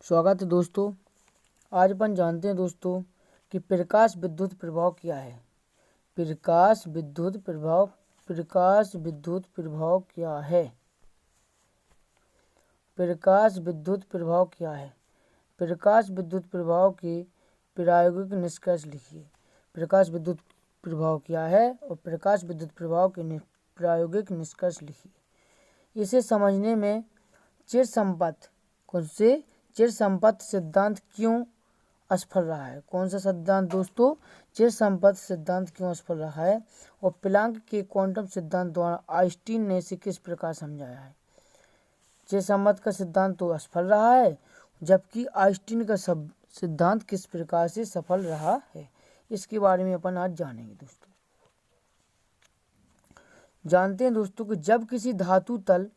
स्वागत है दोस्तों। आज अपन जानते हैं दोस्तों कि प्रकाश विद्युत प्रभाव क्या है। प्रकाश विद्युत प्रभाव क्या है। प्रकाश विद्युत प्रभाव क्या है। प्रकाश विद्युत प्रभाव के प्रायोगिक निष्कर्ष लिखिए। प्रकाश विद्युत प्रभाव क्या है और प्रकाश विद्युत प्रभाव के प्रायोगिक निष्कर्ष लिखिए। इसे समझने में चिरसम्पत्ति सिद्धांत क्यों असफल रहा है। कौन सा सिद्धांत दोस्तों? चिरसम्पत्ति सिद्धांत क्यों असफल रहा है और प्लांक के क्वांटम सिद्धांत द्वारा आइंस्टीन ने इसे किस प्रकार समझाया है। चिरसम्पत्ति का सिद्धांत तो असफल रहा है, जबकि आइंस्टीन का सिद्धांत किस प्रकार से सफल रहा है, इसके बारे में अपन आज जानेंगे दोस्तों। जानते हैं दोस्तों कि जब किसी धातु तल,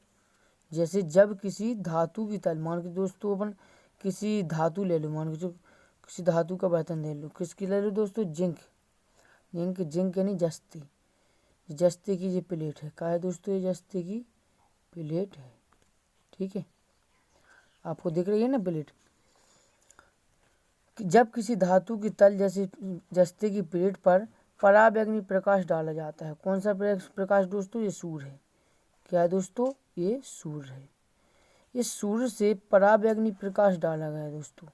जैसे जब किसी धातु की तल, मान के दोस्तों अपन किसी धातु ले लो, मान के किसी धातु का बर्तन ले लो, किसकी ले लो दोस्तों? जिंक यानी जस्ते की ये प्लेट है। क्या है दोस्तों? ये जस्ते की प्लेट है। ठीक है, आपको दिख रही है ना प्लेट। जब किसी धातु की तल जैसे जस्ते की प्लेट पर पराबैंगनी प्रकाश डाला जाता है। कौन सा प्रकाश दोस्तों? ये सूर्य है। क्या है दोस्तों? ये सूर्य है। इस सूर्य से पराबैंगनी प्रकाश डाला गया है दोस्तों।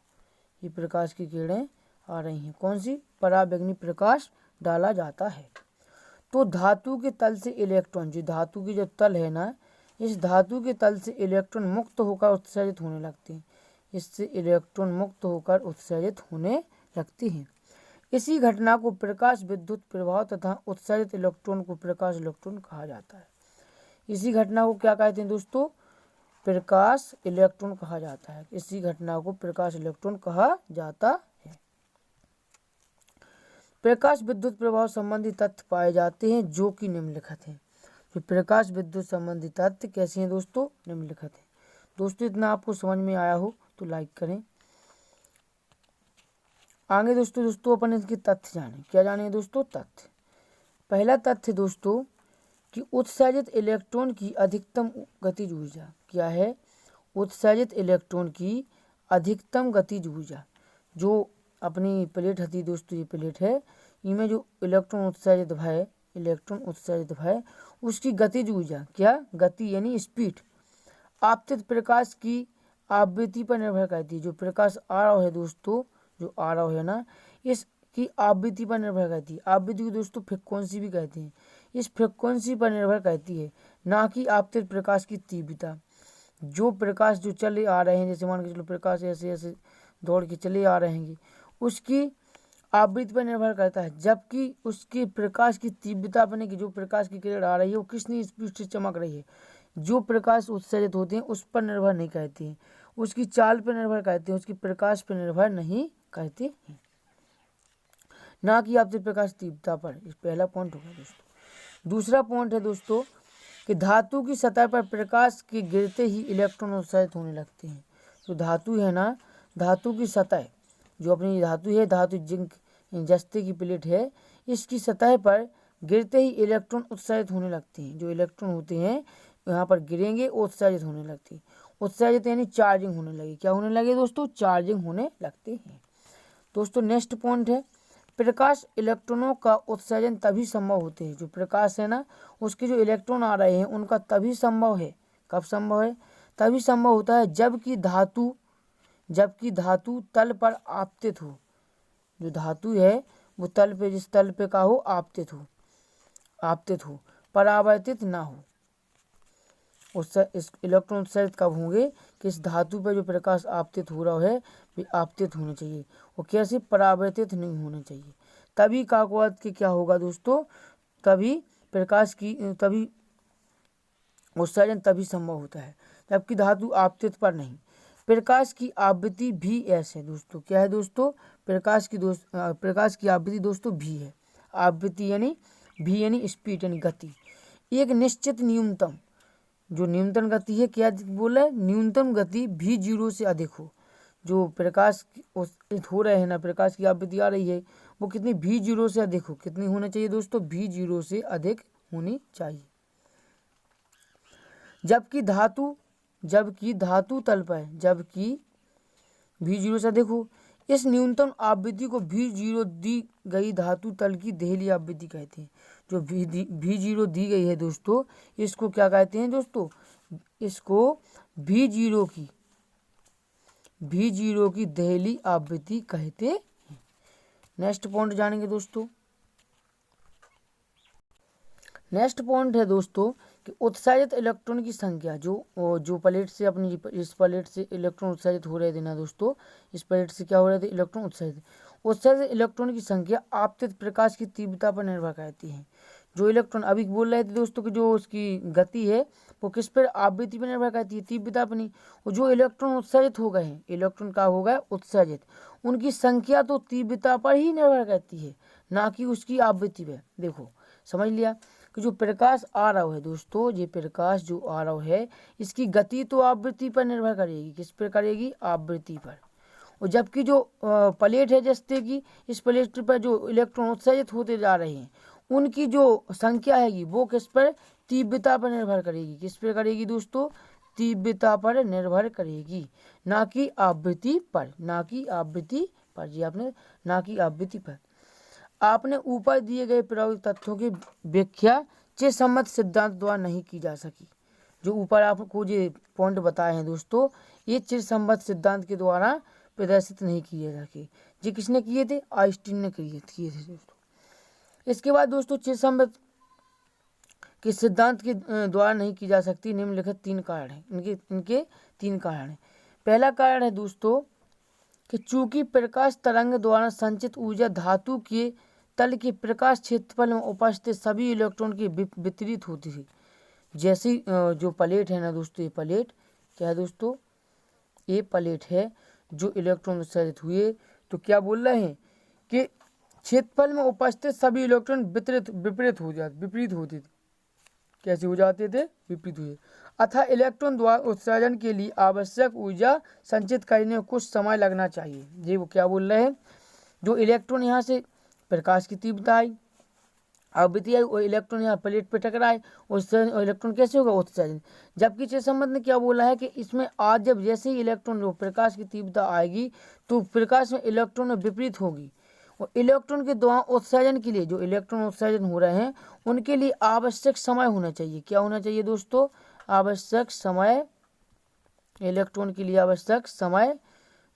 ये प्रकाश की किरणें आ रही हैं। कौन सी? पराबैंगनी प्रकाश डाला जाता है। तो धातु के तल से इलेक्ट्रॉन, जो धातु की जो तल है ना, इस धातु के तल से इलेक्ट्रॉन मुक्त होकर उत्सर्जित होने लगते हैं। इससे इलेक्ट्रॉन मुक्त होकर उत्सर्जित होने लगती हैं। इसी घटना को प्रकाश विद्युत प्रभाव तथा उत्सर्जित इलेक्ट्रॉन को प्रकाश इलेक्ट्रॉन कहा जाता है। इसी घटना को क्या कहते हैं दोस्तों? प्रकाश इलेक्ट्रॉन कहा जाता है। इसी घटना को प्रकाश इलेक्ट्रॉन कहा जाता है। प्रकाश विद्युत प्रभाव संबंधी तथ्य पाए जाते हैं जो कि निम्नलिखित हैं। तो प्रकाश विद्युत संबंधी तथ्य कैसे हैं दोस्तों? निम्नलिखित हैं। दोस्तों इतना आपको समझ में आया हो तो लाइक करें। आगे दोस्तों अपन इसके तथ्य जाने। क्या जाने दोस्तों? तथ्य। पहला तथ्य दोस्तों कि उत्सर्जित इलेक्ट्रॉन की अधिकतम गतिज ऊर्जा। क्या है? उत्सर्जित इलेक्ट्रॉन की अधिकतम गतिज ऊर्जा। जो अपनी प्लेट हती दोस्तों, ये प्लेट है, इनमें जो इलेक्ट्रॉन उत्सर्जित भय उसकी गतिज ऊर्जा, क्या? गति यानी स्पीड, आपतित प्रकाश की आवृत्ति पर निर्भर करती है। जो प्रकाश आ रहा है दोस्तों, जो आ रहा है ना, इसकी आवृत्ति पर निर्भर करती है। आवृत्ति को दोस्तों फ्रीक्वेंसी भी कहते हैं। इस फ्रीक्वेंसी पर निर्भर करती है, ना कि आपतित प्रकाश की तीव्रता। जो प्रकाश जो चले आ रहे हैं, जैसे मान के चलो प्रकाश ऐसे ऐसे दौड़ के चले आ रहे हैं, उसकी आवृत्ति पर निर्भर करता है। जबकि उसकी प्रकाश की तीव्रता बने की, जो प्रकाश की किरण आ रही है वो कितनी स्पीड से चमक रही है, जो प्रकाश उत्सर्जित होते हैं उस पर निर्भर नहीं करती है। उसकी चाल पर निर्भर करते हैं, उसकी प्रकाश पर निर्भर नहीं करते हैं, ना कि आपतित प्रकाश तीव्रता पर। इस पहला पॉइंट होगा दोस्तों। दूसरा पॉइंट है दोस्तों कि धातु की सतह पर प्रकाश के गिरते ही इलेक्ट्रॉन उत्सर्जित होने लगते हैं। तो धातु है ना, धातु की सतह, जो अपनी धातु है, धातु जिंक जस्ते की प्लेट है, इसकी सतह पर गिरते ही इलेक्ट्रॉन उत्सर्जित होने लगते हैं। जो इलेक्ट्रॉन होते हैं यहाँ पर गिरेंगे, उत्सर्जित होने लगती है। उत्सर्जित यानी चार्जिंग होने लगी। क्या होने लगे दोस्तों? चार्जिंग होने लगते हैं। दोस्तों नेक्स्ट पॉइंट है, प्रकाश इलेक्ट्रॉनों का उत्सर्जन तभी संभव होते हैं। जो प्रकाश है ना, उसके जो इलेक्ट्रॉन आ रहे हैं उनका तभी संभव है। कब संभव है? तभी संभव होता है जबकि धातु तल पर आपतित हो। जो धातु है वो तल पे, जिस तल पे का हो, आपतित हो, परावर्तित ना हो। इस इलेक्ट्रॉन उत्सर्जित कब होंगे? कि इस धातु पर जो प्रकाश आपतित हो रहा है वे आपतित होने चाहिए, और कैसे? परावर्तित नहीं होने चाहिए। तभी का अर्थ कि क्या होगा दोस्तों? तभी उत्सर्जन तभी संभव होता है जबकि धातु आपतित पर नहीं। प्रकाश की आवृत्ति भी ऐसे दोस्तों। क्या है दोस्तों? प्रकाश की आवृत्ति दोस्तों भी है। आवृत्ति यानी भी यानी स्पीड यानी गति। एक निश्चित न्यूनतम, जो न्यूनतम गति है, क्या बोला है? न्यूनतम गति भी 0 से अधिक हो। जो प्रकाश हो रहे हैं ना, प्रकाश की आवृत्ति आ रही है, वो कितनी? भी 0 से अधिक हो। कितनी होनी चाहिए दोस्तों? भी 0 से अधिक होनी चाहिए। जबकि धातु तल पर V0 से देखो, इस न्यूनतम आवृत्ति को V0 दी गई धातु तल की देहली आवृत्ति कहते हैं। जो V0 दी गई है दोस्तों, इसको क्या कहते हैं दोस्तों, इसको V0 की देहली आवृत्ति कहते हैं। नेक्स्ट पॉइंट जानेंगे दोस्तों। नेक्स्ट पॉइंट है दोस्तों कि उत्सर्जित इलेक्ट्रॉन की संख्या, जो प्लेट से अपनी इस प्लेट से इलेक्ट्रॉन उत्सर्जित हो रहे थे ना दोस्तों, इस प्लेट से क्या हो रहे थे, इलेक्ट्रॉन उत्सर्जित इलेक्ट्रॉन की संख्या आपतित प्रकाश की तीव्रता पर निर्भर करती है। जो इलेक्ट्रॉन अभी बोल रहे थे दोस्तों कि जो उसकी गति है वो किस पर, आवृत्ति पर निर्भर करती है, तीव्रता पर नहीं। और जो इलेक्ट्रॉन उत्सर्जित हो गए हैं, इलेक्ट्रॉन का हो गया उत्सर्जित, उनकी संख्या तो तीव्रता पर ही निर्भर करती है, ना कि उसकी आवृत्ति पर। देखो समझ लिया कि जो प्रकाश आ रहा है दोस्तों, ये प्रकाश जो आ रहा है, इसकी गति तो आवृत्ति पर निर्भर करेगी। किस पर करेगी, आवृत्ति पर। और जबकि जो प्लेट है जस्ते की, इस प्लेट पर जो इलेक्ट्रॉन उत्सर्जित होते जा रहे हैं, उनकी जो संख्या है वो किस पर, तीव्रता पर निर्भर करेगी। किस पर करेगी दोस्तों, तीव्रता पर निर्भर करेगी, ना कि आवृत्ति पर, ना कि आवृत्ति पर। जी आपने, ना कि आवृत्ति पर। आपने ऊपर दिए गए प्रायोगिक तथ्यों की व्याख्या चिरसम्मत सिद्धांत द्वारा नहीं की जा सकी। जो ऊपर आपको ये पॉइंट बताए हैं दोस्तों, ये चिरसम्मत सिद्धांत के द्वारा प्रदर्शित नहीं किए जा सके। ये किसने किए थे, आइंस्टीन ने किए थे दोस्तों। इसके बाद दोस्तों चिरसम्मत के सिद्धांत के द्वारा नहीं की जा सकती, निम्नलिखित 3 कारण हैं। इनके 3 कारण हैं। पहला कारण है दोस्तों कि चूंकि प्रकाश तरंग द्वारा संचित ऊर्जा धातु के तल के प्रकाश क्षेत्रफल में उपस्थित सभी इलेक्ट्रॉन के विपरीत होती है। जैसे जो प्लेट है ना दोस्तों, ये प्लेट क्या है दोस्तों, ये प्लेट है, जो इलेक्ट्रॉन उत्सर्जित हुए तो क्या बोल रहे हैं कि क्षेत्रफल में उपस्थित सभी इलेक्ट्रॉन विपरीत होते थे। कैसे हो जाते थे, विपरीत हुए। अतः इलेक्ट्रॉन द्वारा उत्सर्जन के लिए आवश्यक ऊर्जा संचित करने में कुछ समय लगना चाहिए। ये वो क्या बोल रहे हैं, जो इलेक्ट्रॉन यहाँ से प्रकाश की तीव्रता आई, आवृत्ति आई, और इलेक्ट्रॉन यहाँ प्लेट पे टकराए, और इलेक्ट्रॉन कैसे होगा, उत्सर्जन। जबकि चिरसम्मत ने क्या बोला है कि इसमें आज जब जैसे ही इलेक्ट्रॉन जो प्रकाश की तीव्रता आएगी तो प्रकाश में इलेक्ट्रॉन में विपरीत होगी, और इलेक्ट्रॉन के द्वारा उत्सर्जन के लिए, जो इलेक्ट्रॉन उत्सर्जन हो रहे हैं उनके लिए आवश्यक समय होना चाहिए। क्या होना चाहिए दोस्तों, आवश्यक समय, इलेक्ट्रॉन के लिए आवश्यक समय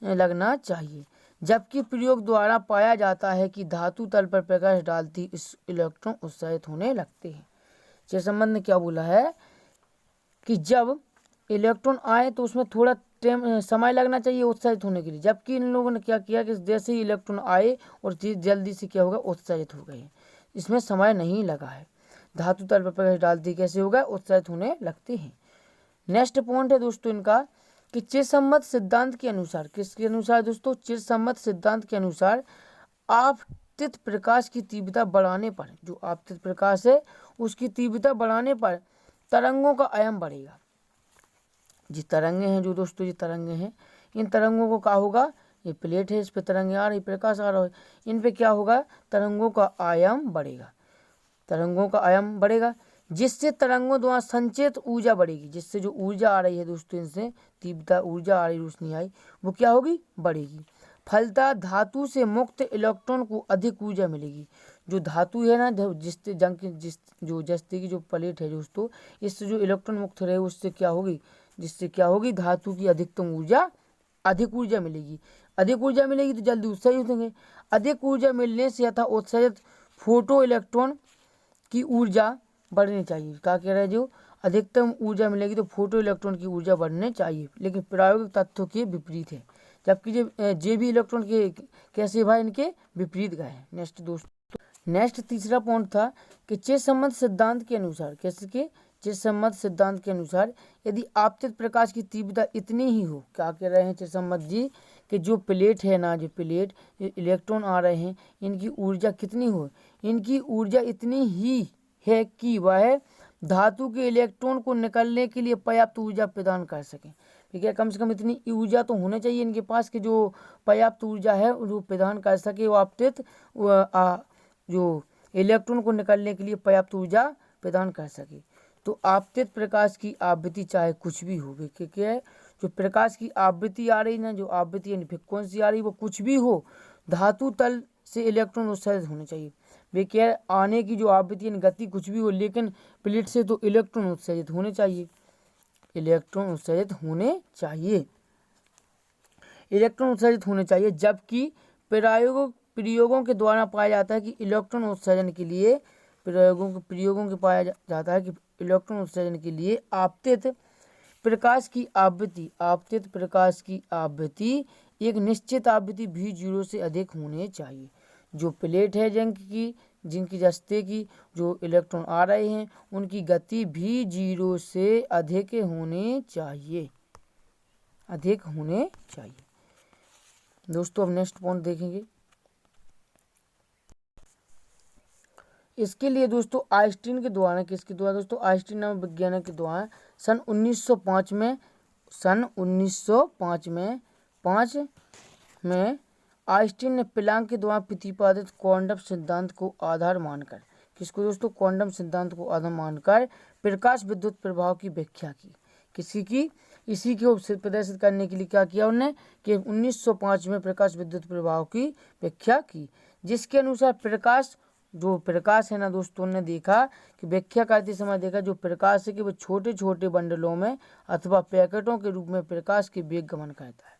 लगना चाहिए। जबकि प्रयोग द्वारा पाया जाता है कि धातु तल पर प्रकाश डालती इस इलेक्ट्रॉन उत्सर्जित होने लगते हैं। चिरसम्मत ने क्या बोला है कि जब इलेक्ट्रॉन आए तो उसमें थोड़ा समय लगना चाहिए उत्सर्जित होने के लिए। जबकि इन लोगों ने क्या किया कि जैसे ही इलेक्ट्रॉन आए और जल्दी से क्या होगा, उत्सर्जित हो गए, इसमें समय नहीं लगा है। धातु तल पर प्रकाश डालती कैसे होगा, उत्सर्जित होने लगते हैं। नेक्स्ट पॉइंट है दोस्तों इनका कि चिरसम्मत सिद्धांत के अनुसार, किसके अनुसार दोस्तों, चिरसम्मत सिद्धांत के अनुसार आपतित प्रकाश की तीव्रता बढ़ाने पर, जो आपतित प्रकाश है उसकी तीव्रता बढ़ाने पर तरंगों का आयाम बढ़ेगा। जी तरंगे हैं जो दोस्तों, ये तरंगे हैं, इन तरंगों को क्या होगा, ये प्लेट है, इस पे तरंगे आ रही, प्रकाश आ रहा है, इन पे क्या होगा, तरंगों का आयाम बढ़ेगा। तरंगों का आयाम बढ़ेगा जिससे तरंगों द्वारा संचित ऊर्जा बढ़ेगी। जिससे जो ऊर्जा आ रही है दोस्तों, इनसे तीव्रता ऊर्जा आ रही, रोशनी आई, वो क्या होगी, बढ़ेगी। फलतः धातु से मुक्त इलेक्ट्रॉन को अधिक ऊर्जा मिलेगी। जो धातु है ना, जिससे जो जस्ते की जो प्लेट है दोस्तों, इससे जो इलेक्ट्रॉन मुक्त रहे उससे क्या होगी, जिससे क्या होगी, धातु की अधिकतम ऊर्जा, अधिक ऊर्जा मिलेगी। अधिक ऊर्जा मिलेगी तो जल्दी उत्सर्जित होंगे। अधिक ऊर्जा मिलने से अतः उत्सर्जित फोटो इलेक्ट्रॉन की ऊर्जा बढ़नी चाहिए। क्या कह रहे हैं, जो अधिकतम ऊर्जा मिलेगी तो फोटो इलेक्ट्रॉन की ऊर्जा बढ़नी चाहिए, लेकिन प्रायोगिक तथ्यों के विपरीत है। जबकि जे भी इलेक्ट्रॉन के कैसे भाई, इनके विपरीत गए हैं। नेक्स्ट दोस्तों, नेक्स्ट तीसरा पॉइंट था कि चिरसम्मत सिद्धांत के अनुसार, कैसे के, चिरसम्मत सिद्धांत के अनुसार यदि आपतित प्रकाश की तीव्रता इतनी ही हो, क्या कह रहे हैं चिरसम्मत जी, कि जो प्लेट है ना, जो प्लेट इलेक्ट्रॉन आ रहे हैं, इनकी ऊर्जा कितनी हो, इनकी ऊर्जा इतनी ही है कि वह धातु के इलेक्ट्रॉन को निकलने के लिए पर्याप्त ऊर्जा प्रदान कर सकें। ठीक है, कम से कम इतनी ऊर्जा तो होनी चाहिए इनके पास कि जो पर्याप्त ऊर्जा है वो प्रदान कर सके, वो आपतित जो इलेक्ट्रॉन को निकलने के लिए पर्याप्त ऊर्जा प्रदान कर सके। तो आपतित प्रकाश की आवृत्ति चाहे कुछ भी हो, क्या है, जो प्रकाश की आवृत्ति आ रही ना, जो आवृत्ति यानी फ्रिक्वेंसी आ रही वो कुछ भी हो, धातु तल से इलेक्ट्रॉन उत्सर्जित होने चाहिए। वे क्या आने की जो आवृत्ति यानी गति कुछ भी हो, लेकिन प्लेट से तो इलेक्ट्रॉन उत्सर्जित होने चाहिए, इलेक्ट्रॉन उत्सर्जित होने चाहिए, इलेक्ट्रॉन उत्सर्जित होने चाहिए। जबकि प्रयोगों के द्वारा पाया जाता है कि इलेक्ट्रॉन उत्सर्जन के लिए प्रयोगों के पाया जाता है कि इलेक्ट्रॉन उत्सर्जन के लिए आपतित प्रकाश की आवृत्ति एक निश्चित आवृत्ति V0 से अधिक होने चाहिए। जो प्लेट है जिनकी जस्ते की जो इलेक्ट्रॉन आ रहे हैं उनकी गति V0 से अधिक होने चाहिए, अधिक होने चाहिए। दोस्तों अब नेक्स्ट पॉइंट देखेंगे। इसके लिए दोस्तों आइंस्टीन के द्वारा, किसके द्वारा दोस्तों, आइंस्टीन नामक वैज्ञानिक के द्वारा सन 1905 में आइंस्टीन ने प्लैंक के द्वारा प्रतिपादित क्वांटम सिद्धांत को आधार मानकर, किसको दोस्तों, क्वांटम सिद्धांत को आधार मानकर प्रकाश विद्युत प्रभाव की व्याख्या की। किसी की, इसी को प्रदर्शित करने के लिए क्या किया उन्होंने कि 1905 में प्रकाश विद्युत प्रभाव की व्याख्या की, जिसके अनुसार प्रकाश है ना दोस्तों, ने देखा कि व्याख्या करते समय देखा जो प्रकाश है कि वो छोटे छोटे बंडलों में अथवा पैकेटों के रूप में प्रकाश के वेग गमन करता है।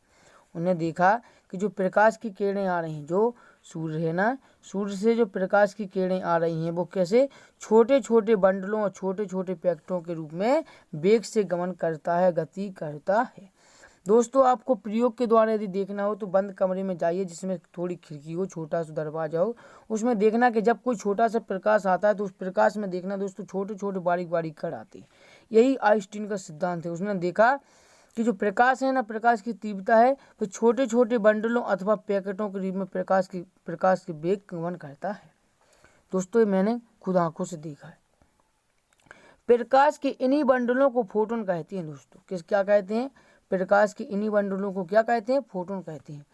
उन्हें देखा कि जो प्रकाश की किरणें आ रही हैं, जो सूर्य है ना, सूर्य से जो प्रकाश की किरणें आ रही हैं वो कैसे छोटे छोटे बंडलों और छोटे छोटे पैकेटों के रूप में वेग से गमन करता है, गति करता है। दोस्तों आपको प्रयोग के द्वारा यदि देखना हो तो बंद कमरे में जाइए जिसमें थोड़ी खिड़की हो, छोटा सा दरवाजा हो, उसमें देखना कि जब कोई छोटा सा प्रकाश आता है तो उस प्रकाश में देखना दोस्तों छोटे छोटे बारीक बारीक कण आते हैं। यही आइंस्टीन का सिद्धांत है। उसने देखा कि जो प्रकाश है ना, प्रकाश की तीव्रता है वो छोटे छोटे बंडलों अथवा पैकेटों के रूप में प्रकाश के वेग गमन करता है। दोस्तों ये मैंने खुद आंखों से देखा है। प्रकाश के इन्हीं बंडलों को फोटोन कहते हैं दोस्तों। क्या कहते हैं? प्रकाश के इन्हीं बंडलों को क्या कहते हैं? फोटोन कहते हैं।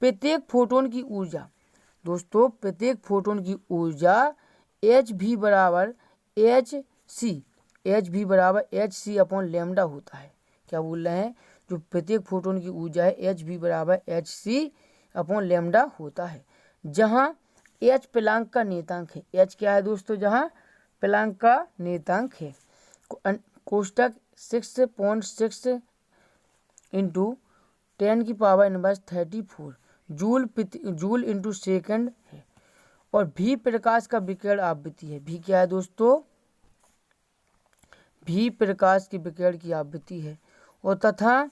प्रत्येक फोटोन की ऊर्जा दोस्तों, प्रत्येक फोटोन की ऊर्जा Hv बराबर hc अपॉन लैम्डा होता है। क्या बोल रहे हैं? जो प्रत्येक फोटोन की ऊर्जा है Hv बराबर hc अपॉन लैम्डा होता है, जहां H प्लैंक का नेतांक है। H क्या है दोस्तों? जहां प्लैंक का नेतांक है। कोष्टक 6.6 इंटू 10 की power inverse 34 joule into second है। और भी प्रकाश का विकिरण आवृत्ति है। भी क्या है दोस्तों? भी प्रकाश की विकिरण की आवृत्ति है। और तथा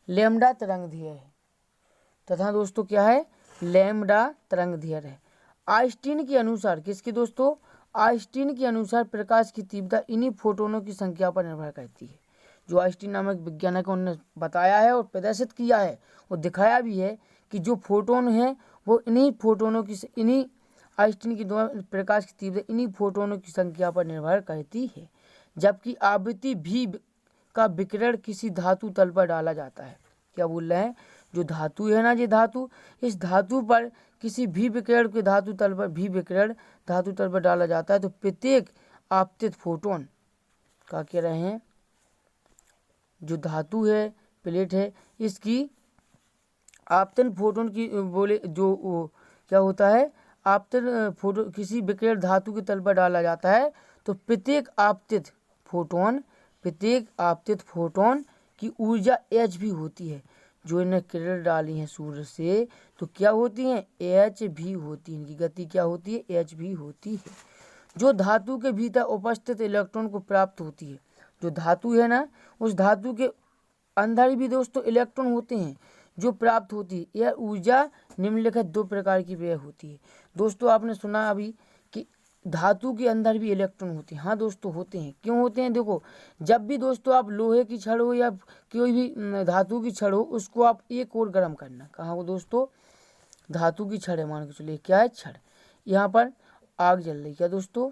लैम्डा तरंग दैर्घ्य है। तथा दोस्तों क्या है? लैम्डा तरंग दैर्घ्य है। आइंस्टीन के अनुसार, किसके दोस्तों? आइंस्टीन के अनुसार प्रकाश की तीव्रता इन्हीं फोटोनों की संख्या पर निर्भर करती है। जो आइंस्टीन नामक वैज्ञानिक उन्होंने बताया है और प्रदर्शित किया है और दिखाया भी है कि जो फोटोन है वो इन्हीं आइंस्टीन के द्वारा प्रकाश की तीव्रता इन्हीं फोटोनों की संख्या पर निर्भर करती है। जबकि आवृत्ति भी का विकिरण किसी धातु तल पर डाला जाता है। क्या बोल रहे हैं? जो धातु है ना, ये धातु, इस धातु पर किसी भी विकिरण के धातु तल पर डाला जाता है तो प्रत्येक आपतित फोटोन का कह रहे हैं जो धातु है, प्लेट है, इसकी आपतन फोटोन की बोले जो क्या होता है, आपतन फोटो किसी विकिरण धातु के तल पर डाला जाता है तो प्रत्येक आपतित फोटोन की ऊर्जा H भी होती है। जो इन्हें किरण डाली है सूर्य से तो क्या होती हैं? H भी होती है। इनकी गति क्या होती है? H भी होती है। जो धातु के भीतर उपस्थित इलेक्ट्रॉन को प्राप्त होती है, जो धातु है ना, उस धातु के अंदर भी दोस्तों इलेक्ट्रॉन होते हैं जो प्राप्त होती है। यह ऊर्जा निम्नलिखित दो प्रकार की व्यय होती है। दोस्तों आपने सुना अभी कि धातु के अंदर भी इलेक्ट्रॉन होते हैं। हाँ दोस्तों होते हैं। क्यों होते हैं? देखो, जब भी दोस्तों आप लोहे की छड़ हो या कोई भी धातु की छड़ हो, उसको आप एक और गर्म करना। कहाँ हो दोस्तों? धातु की छड़ है, मान के चलिए क्या है? छड़। यहाँ पर आग जल रही, क्या दोस्तों?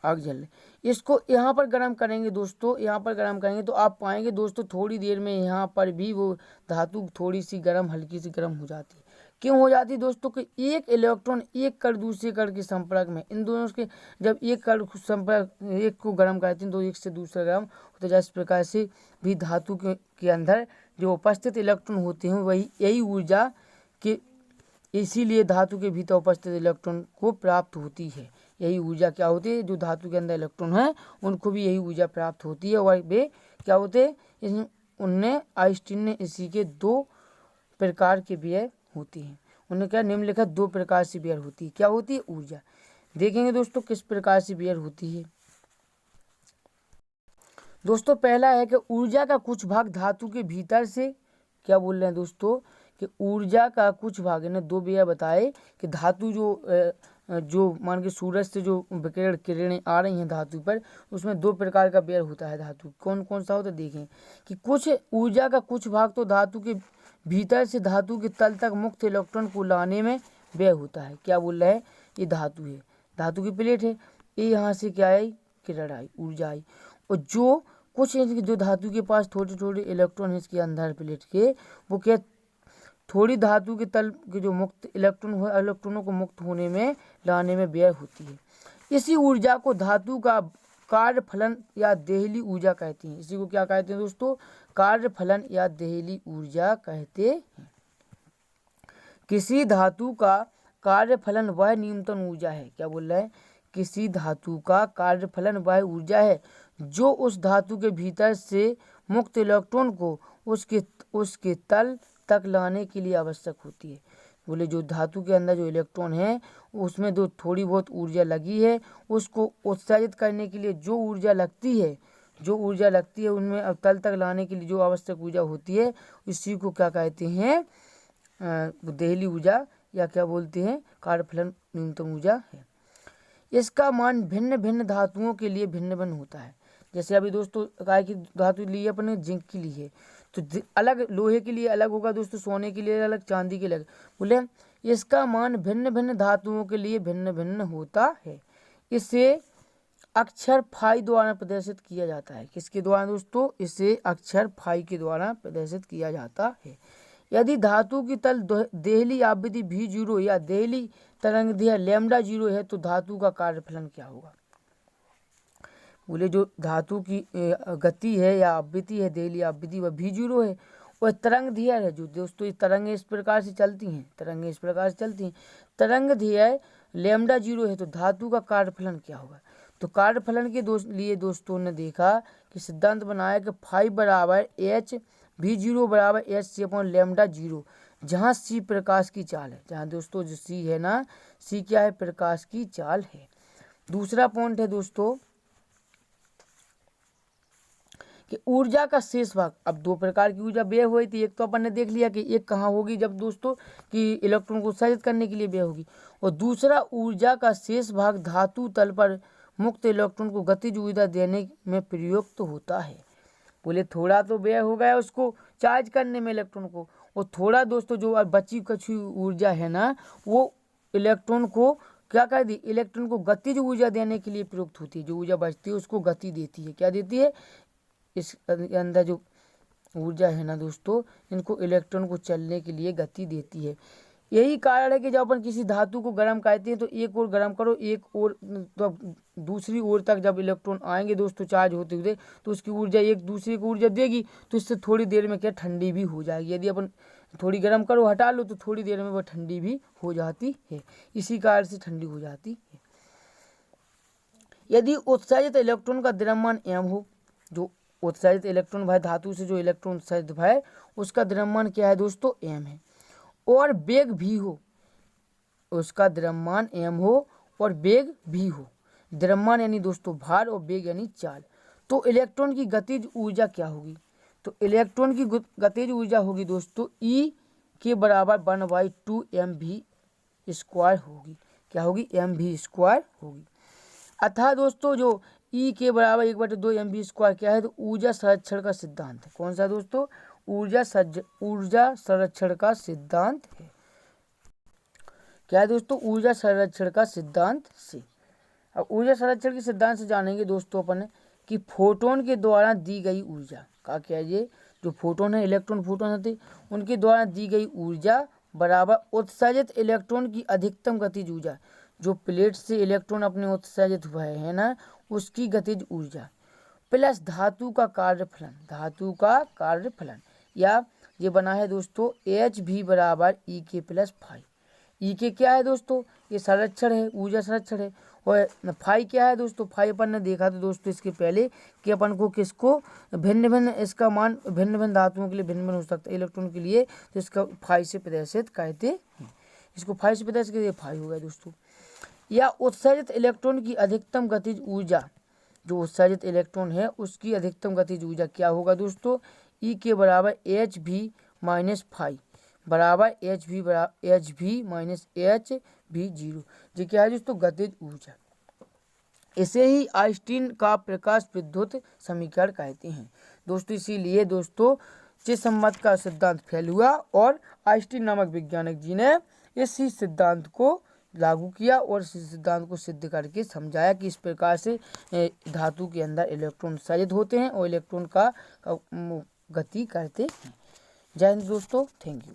आग जल रही। इसको यहाँ पर गर्म करेंगे दोस्तों, यहाँ पर गर्म करेंगे तो आप पाएंगे दोस्तों थोड़ी देर में यहाँ पर भी वो धातु थोड़ी सी गर्म, हल्की सी गर्म हो जाती है। क्यों हो जाती है दोस्तों? कि एक इलेक्ट्रॉन एक कण दूसरे कण के संपर्क में, इन दोनों के जब एक कण संपर्क एक को गर्म करते हैं तो एक से दूसरा गर्म होता है। इस प्रकार से भी धातु के अंदर जो उपस्थित इलेक्ट्रॉन होते हैं वही यही ऊर्जा के, इसीलिए धातु के भीतर उपस्थित इलेक्ट्रॉन को प्राप्त होती है। यही ऊर्जा क्या होती है, जो धातु के अंदर इलेक्ट्रॉन है उनको भी यही ऊर्जा प्राप्त होती है। और वे क्या होते हैं, उनने आइंस्टीन ने इसी के 2 प्रकार के व्यय होती हैं। उन्होंने क्या निम्नलिखित 2 प्रकार से व्यय होती है। क्या होती है, ऊर्जा। देखेंगे दोस्तों किस प्रकार से व्यय होती है। दोस्तों पहला है कि ऊर्जा का कुछ भाग धातु के भीतर से, क्या बोल रहे हैं दोस्तों, कि ऊर्जा का कुछ भाग, इन्हें 2 व्यय बताए कि धातु जो मान के सूरज से जो किरणें आ रही हैं धातु पर, उसमें 2 प्रकार का व्यय होता है धातु। कौन कौन सा होता है, देखें कि कुछ ऊर्जा का कुछ भाग तो धातु के भीतर से धातु के तल तक मुक्त इलेक्ट्रॉन को लाने में व्यय होता है। क्या बोल रहा है, ये धातु है, धातु की प्लेट है, ये यहाँ से क्या आई, किरण आई, ऊर्जा आई। और जो कुछ जो धातु के पास थोड़े थोड़े इलेक्ट्रॉन है इसके अंदर प्लेट के, वो क्या थोड़ी धातु के तल के जो मुक्त इलेक्ट्रॉनों को मुक्त होने में लाने में व्यय होती है। इसी ऊर्जा को धातु का कार्यफलन या देहली ऊर्जा कहते हैं। इसी को क्या कहते हैं दोस्तों, कार्यफलन या देहली ऊर्जा कहते हैं। किसी धातु का कार्यफलन वह न्यूनतम ऊर्जा है। क्या बोल रहा है, किसी धातु का कार्यफलन वह ऊर्जा है जो उस धातु के भीतर से मुक्त इलेक्ट्रॉन को उसके तल तक लाने के लिए आवश्यक होती है। बोले जो धातु के अंदर जो इलेक्ट्रॉन है उसमें जो थोड़ी बहुत ऊर्जा लगी है, उसको उत्साहित करने के लिए जो ऊर्जा लगती है उनमें अब तल तक लाने के लिए जो आवश्यक ऊर्जा होती है, इसी को क्या कहते हैं, देहली ऊर्जा या क्या बोलते हैं, कार्यफलन न्यूनतम ऊर्जा है। इसका मान भिन्न भिन्न धातुओं के लिए भिन्न भिन्न होता है। जैसे अभी दोस्तों काय की धातु ली है अपने, जिंक की ली है, तो अलग लोहे के लिए अलग होगा दोस्तों, सोने के लिए अलग, चांदी के लिए अलग। बोले इसका मान भिन्न भिन्न धातुओं के लिए भिन्न भिन्न होता है। इसे अक्षर फाई द्वारा प्रदर्शित किया जाता है। किसके द्वारा दोस्तों, इसे अक्षर फाई के द्वारा प्रदर्शित किया जाता है। यदि धातु की तल देहली आवृत्ति V0 या देहली तरंगदैर्घ्य लैम्डा 0 है तो धातु का कार्यफलन क्या होगा। बोले जो धातु की गति है या आवृत्ति है, देहली आवृत्ति, वह V0 है। और तरंगदैर्घ्य है जो दोस्तों, ये तरंगें इस प्रकार से चलती हैं, तरंगदैर्घ्य लैम्डा 0 है तो धातु का कार्यफलन क्या होगा। तो कार्यफलन के लिए दोस्तों ने देखा कि सिद्धांत बनाया कि फाइव बराबर H V0 बराबर H अपॉन लैम्डा 0, जहाँ C प्रकाश की चाल है। जहाँ दोस्तों जो C है ना, C क्या है, प्रकाश की चाल है। दूसरा पॉइंट है दोस्तों कि ऊर्जा का शेष भाग। अब 2 प्रकार की ऊर्जा व्यय हुई थी, एक तो अपन ने देख लिया कि एक कहाँ होगी, जब दोस्तों कि इलेक्ट्रॉन को उत्सर्जित करने के लिए व्यय होगी, और दूसरा ऊर्जा का शेष भाग धातु तल पर मुक्त इलेक्ट्रॉन को गतिज ऊर्जा देने में प्रयुक्त होता है। बोले थोड़ा तो व्यय हो गया उसको चार्ज करने में इलेक्ट्रॉन को, और थोड़ा दोस्तों जो बची कची ऊर्जा है ना, वो इलेक्ट्रॉन को क्या कर दी, इलेक्ट्रॉन को गतिज ऊर्जा देने के लिए प्रयुक्त होती है। जो ऊर्जा बचती है उसको गति देती है। क्या देती है, इस अंदर जो ऊर्जा है ना दोस्तों, इनको इलेक्ट्रॉन को चलने के लिए गति देती है। यही कारण है कि जब अपन किसी धातु को गर्म करते हैं तो एक ओर गर्म करो, एक ओर तो दूसरी ओर तक जब इलेक्ट्रॉन आएंगे दोस्तों चार्ज होते हुए, तो उसकी ऊर्जा एक दूसरे को ऊर्जा देगी, तो इससे थोड़ी देर में क्या ठंडी भी हो जाएगी। यदि अपन थोड़ी गर्म करो हटा लो तो थोड़ी देर में वह ठंडी भी हो जाती है। इसी कारण से ठंडी हो जाती है। यदि उत्सर्जित इलेक्ट्रॉन का द्रव्यमान m हो, जो उत्सर्जित इलेक्ट्रॉन भाई धातु से जो इलेक्ट्रॉन उत्सर्जित भाई उसका द्रव्यमान क्या है दोस्तों, m है, और वेग भी हो, उसका द्रव्यमान m हो और वेग भी हो। द्रव्यमान यानी दोस्तों भार और वेग यानी चाल। तो इलेक्ट्रॉन की गतिज ऊर्जा क्या होगी, तो इलेक्ट्रॉन की गतिज ऊर्जा होगी दोस्तों E के बराबर 1/2 mv² होगी। क्या होगी, mv² होगी। अतः दोस्तों जो E के बराबर 1/2 mv² क्या है, तो ऊर्जा संरक्षण का सिद्धांत है। कौन सा दोस्तों, ऊर्जा संरक्षण का सिद्धांत है। क्या है दोस्तों, ऊर्जा संरक्षण का सिद्धांत से। अब ऊर्जा संरक्षण के सिद्धांत से जानेंगे दोस्तों अपन कि फोटोन के द्वारा दी गई ऊर्जा का क्या है, ये जो फोटोन है, इलेक्ट्रॉन फोटोन होते, उनके द्वारा दी गई ऊर्जा बराबर उत्सर्जित इलेक्ट्रॉन की अधिकतम गतिज ऊर्जा। जो प्लेट से इलेक्ट्रॉन अपने उत्सर्जित हुए हैं ना, उसकी गतिज ऊर्जा प्लस धातु का कार्यफलन, धातु का कार्यफलन, या ये बना है दोस्तों एच भी बराबर ई के प्लस फाई। ई के क्या है दोस्तों, ये संरक्षण है, ऊर्जा संरक्षण है। और फाई क्या है दोस्तों, फाई अपन ने देखा था दोस्तों इसके पहले कि अपन को किसको भिन्न भिन्न इसका मान भिन्न भिन्न धातुओं के लिए भिन्न भिन्न हो सकता है, इलेक्ट्रॉन के लिए तो इसका फाई से प्रदर्शित कहते हैं, इसको फाई से प्रदर्शित करते फाई हो गया दोस्तों। या उत्सर्जित इलेक्ट्रॉन की अधिकतम गतिज ऊर्जा, जो उत्सर्जित इलेक्ट्रॉन है उसकी अधिकतम गतिज ऊर्जा क्या होगा दोस्तों, ई के बराबर एच भी माइनस फाई बराबर एच भी माइनस एच भी जीरो। ये क्या है दोस्तों, गतिज ऊर्जा। इसे ही आइंस्टीन का प्रकाश विद्युत समीकरण कहते हैं दोस्तों। इसीलिए दोस्तों जिस संबंध का सिद्धांत फैल हुआ और आइंस्टीन नामक वैज्ञानिक जी ने इसी सिद्धांत को लागू किया और इस सिद्धांत को सिद्ध करके समझाया कि इस प्रकार से धातु के अंदर इलेक्ट्रॉन उत्सर्जित होते हैं और इलेक्ट्रॉन का गति करते हैं। जय हिंद दोस्तों, थैंक यू।